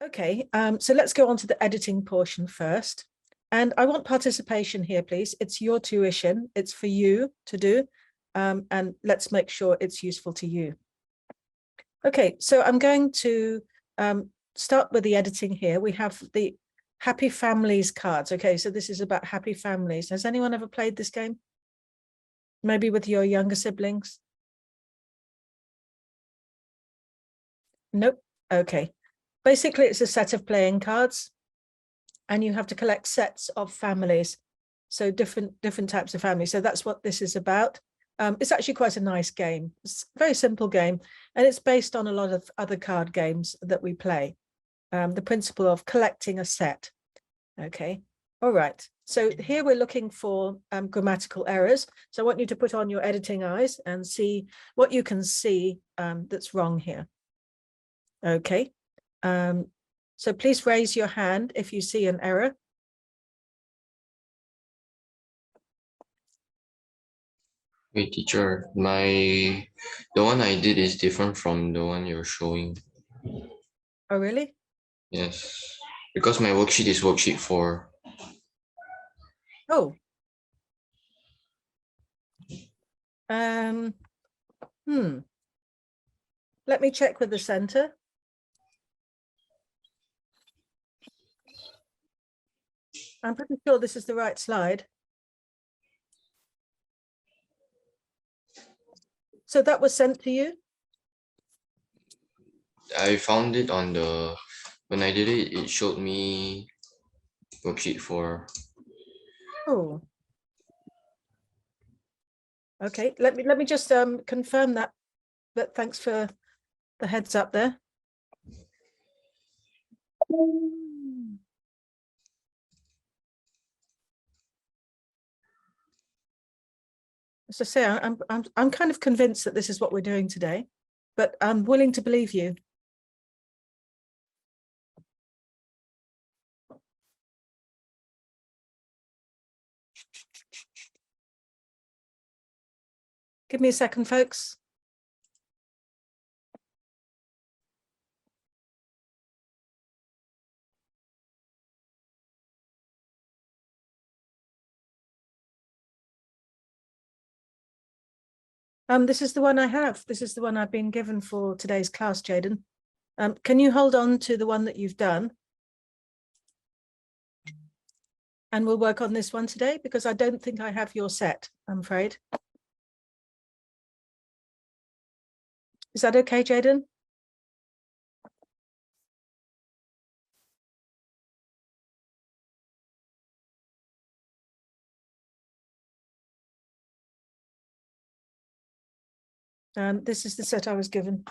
Okay, so let's go on to the editing portion first. And I want participation here, please. It's your tuition. It's for you to do. And let's make sure it's useful to you. Okay, so I'm going to start with the editing here. We have the Happy Families cards. Okay, so this is about happy families. Has anyone ever played this game? Maybe with your younger siblings? Nope. Okay. Basically, it's a set of playing cards, and you have to collect sets of families. So different types of families. So that's what this is about. It's actually quite a nice game. It's a very simple game, and it's based on a lot of other card games that we play. The principle of collecting a set. Okay. All right. So here we're looking for grammatical errors. So I want you to put on your editing eyes and see what you can see that's wrong here. Okay. So please raise your hand if you see an error. Wait, teacher, the one I did is different from the one you're showing. Oh, really? Yes, because my worksheet is worksheet 4. Oh. Hmm. Let me check with the center. I'm pretty sure this is the right slide. So that was sent to you? I found it on when I did it, it showed me worksheet 4. Oh. Okay, let me just confirm that. But thanks for the heads up there. As I say, I'm kind of convinced that this is what we're doing today, but I'm willing to believe you. Give me a second, folks. This is the one I have. This is the one I've been given for today's class, Jaden. Can you hold on to the one that you've done? And we'll work on this one today because I don't think I have your set, I'm afraid. Is that okay, Jaden? This is the set I was given.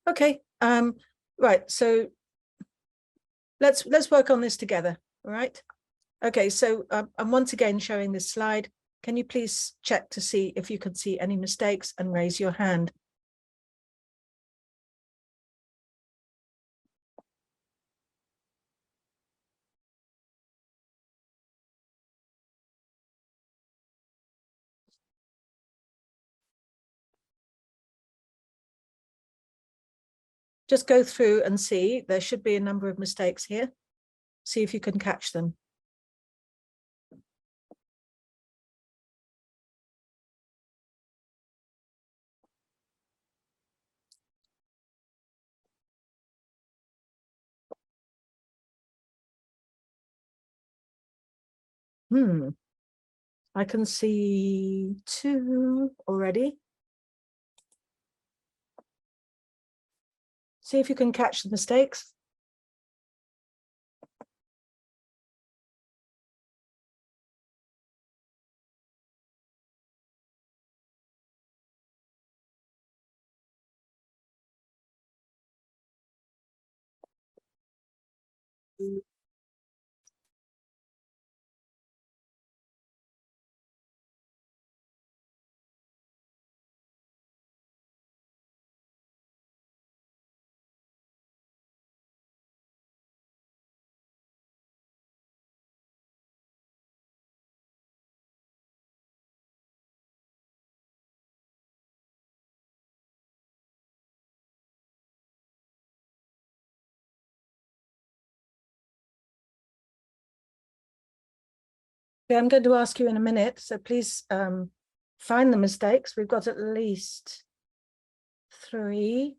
Okay, right, so let's work on this together, all right? Okay, so I'm once again showing this slide. Can you please check to see if you can see any mistakes and raise your hand? Just go through and see. There should be a number of mistakes here. See if you can catch them. I can see 2 already. See if you can catch the mistakes. Okay, I'm going to ask you in a minute, so please find the mistakes. We've got at least 3.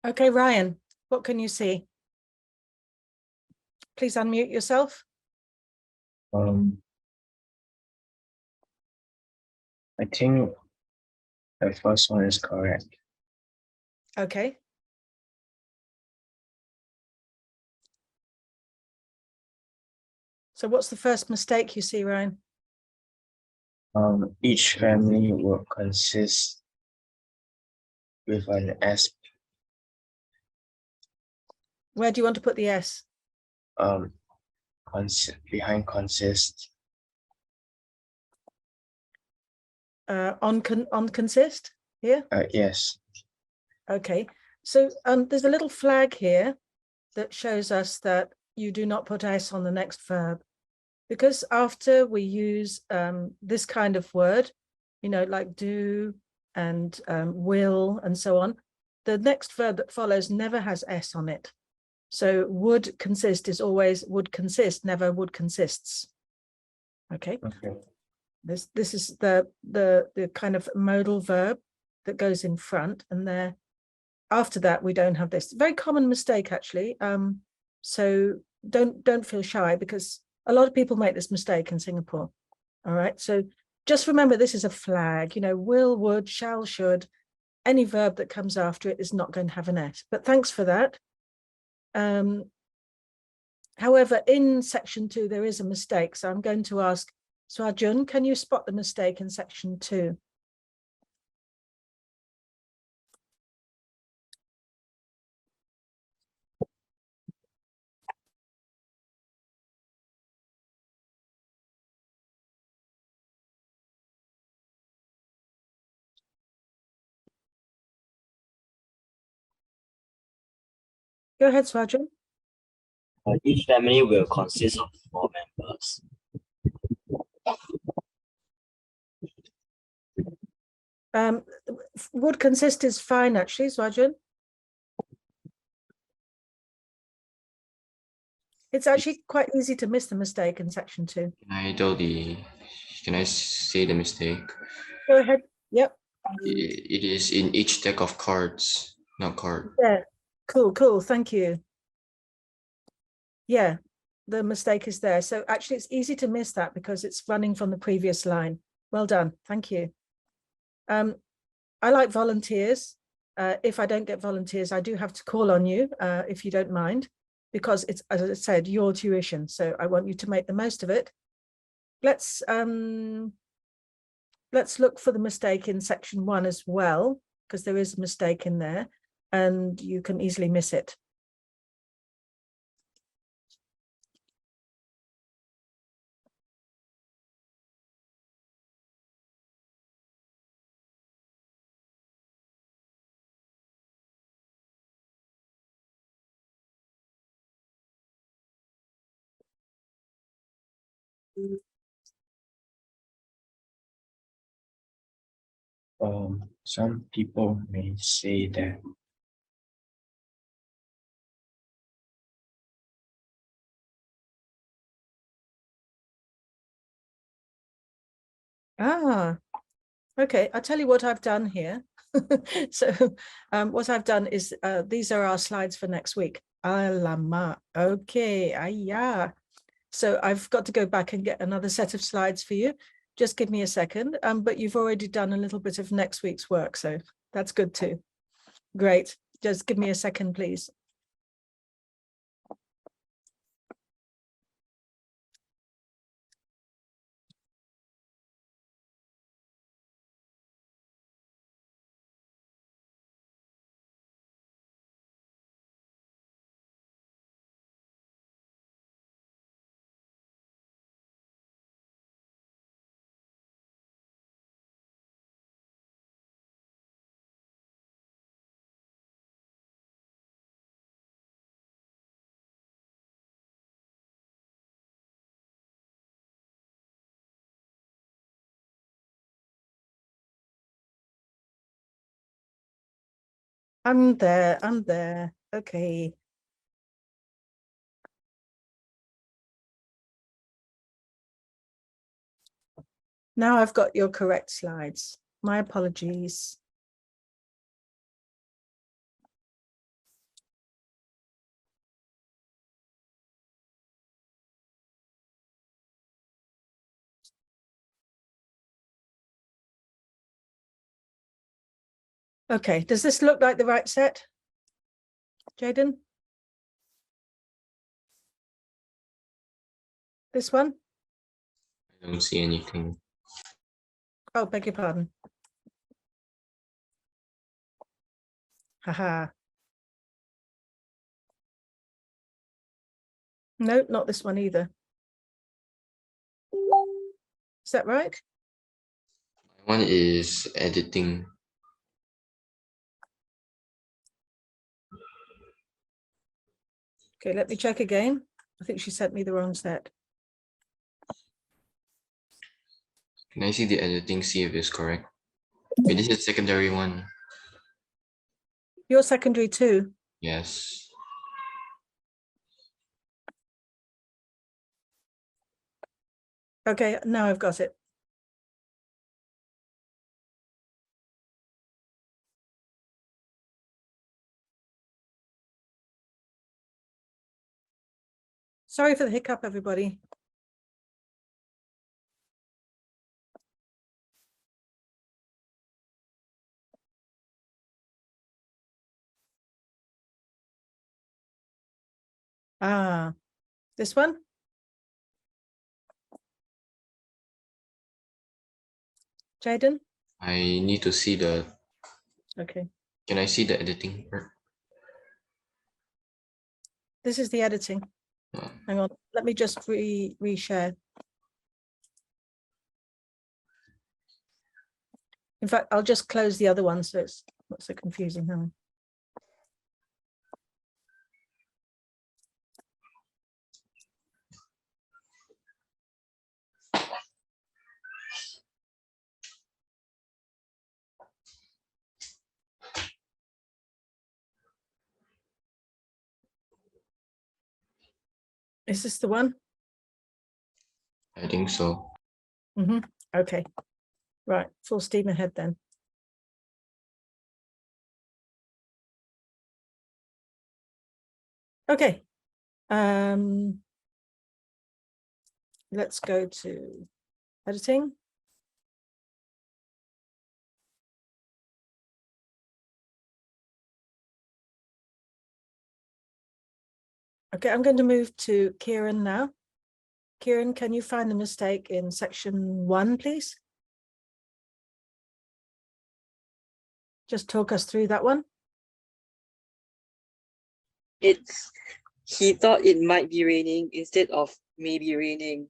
Okay, Ryan, what can you see? Please unmute yourself. I think the first one is correct. Okay. So what's the first mistake you see, Ryan? Each family will consist with an S. Where do you want to put the S? Behind consist. On consist here? Yes. Okay. So there's a little flag here that shows us that you do not put S on the next verb. Because after we use this kind of word, you know, like do and will and so on, the next verb that follows never has S on it. So would consist is always would consist, never would consists. Okay. Okay. This is the kind of modal verb that goes in front, and there after that we don't have this. Very common mistake actually. So don't feel shy, because a lot of people make this mistake in Singapore. All right. So just remember, this is a flag, you know, will, would, shall, should, any verb that comes after it is not going to have an S. But thanks for that. However, in section 2, there is a mistake. So I'm going to ask Swajun, can you spot the mistake in section 2? Go ahead, Swajun. Each family will consist of 4 members. Would consist is fine, actually, Swajun. It's actually quite easy to miss the mistake in section 2. Can I say the mistake? Go ahead. Yep. It is in each deck of cards, not card. Yeah. Cool. Thank you. Yeah, the mistake is there. So actually it's easy to miss that because it's running from the previous line. Well done. Thank you. I like volunteers. If I don't get volunteers, I do have to call on you if you don't mind, because it's, as I said, your tuition. So I want you to make the most of it. Let's look for the mistake in section 1 as well, because there is a mistake in there and you can easily miss it. Some people may say that Okay, I'll tell you what I've done here. So what I've done is these are our slides for next week. Alamak. Okay, yeah. So I've got to go back and get another set of slides for you. Just give me a second. But you've already done a little bit of next week's work, so that's good too. Great. Just give me a second, please. I'm there. Okay. Now I've got your correct slides. My apologies. Okay, does this look like the right set? Jaden? This one? I don't see anything. Oh, beg your pardon. Haha. No, not this one either. Is that right? One is editing. Okay, let me check again. I think she sent me the wrong set. Can I see the editing, see if it's correct? Wait, this is secondary one. You're secondary too. Yes. Okay, now I've got it. Sorry for the hiccup, everybody. Ah, this one? Jaden? I need to see the, Okay, can I see the editing part? this is the editing. Hang on, let me just reshare. In fact, I'll just close the other one so it's not so confusing. Hang on. Is this the one? I think so. Okay, right, full steam ahead then. Okay, let's go to editing. Okay, I'm going to move to Kieran now. Kieran, can you find the mistake in section 1, please? Just talk us through that one. He thought it might be raining instead of maybe raining.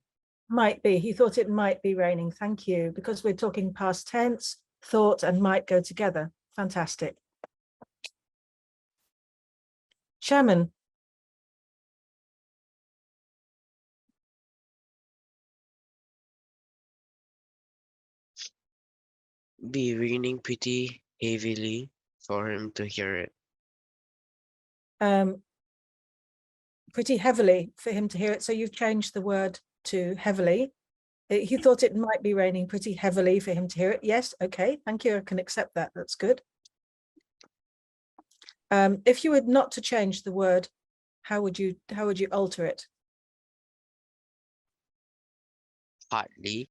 Might be. He thought it might be raining. Thank you. Because we're talking past tense, thought and might go together. Fantastic. Chairman. Be raining pretty heavily for him to hear it. Pretty heavily for him to hear it. So you've changed the word to heavily. He thought it might be raining pretty heavily for him to hear it. Yes, okay, thank you. I can accept that. That's good. If you were not to change the word, how would you alter it? Partly.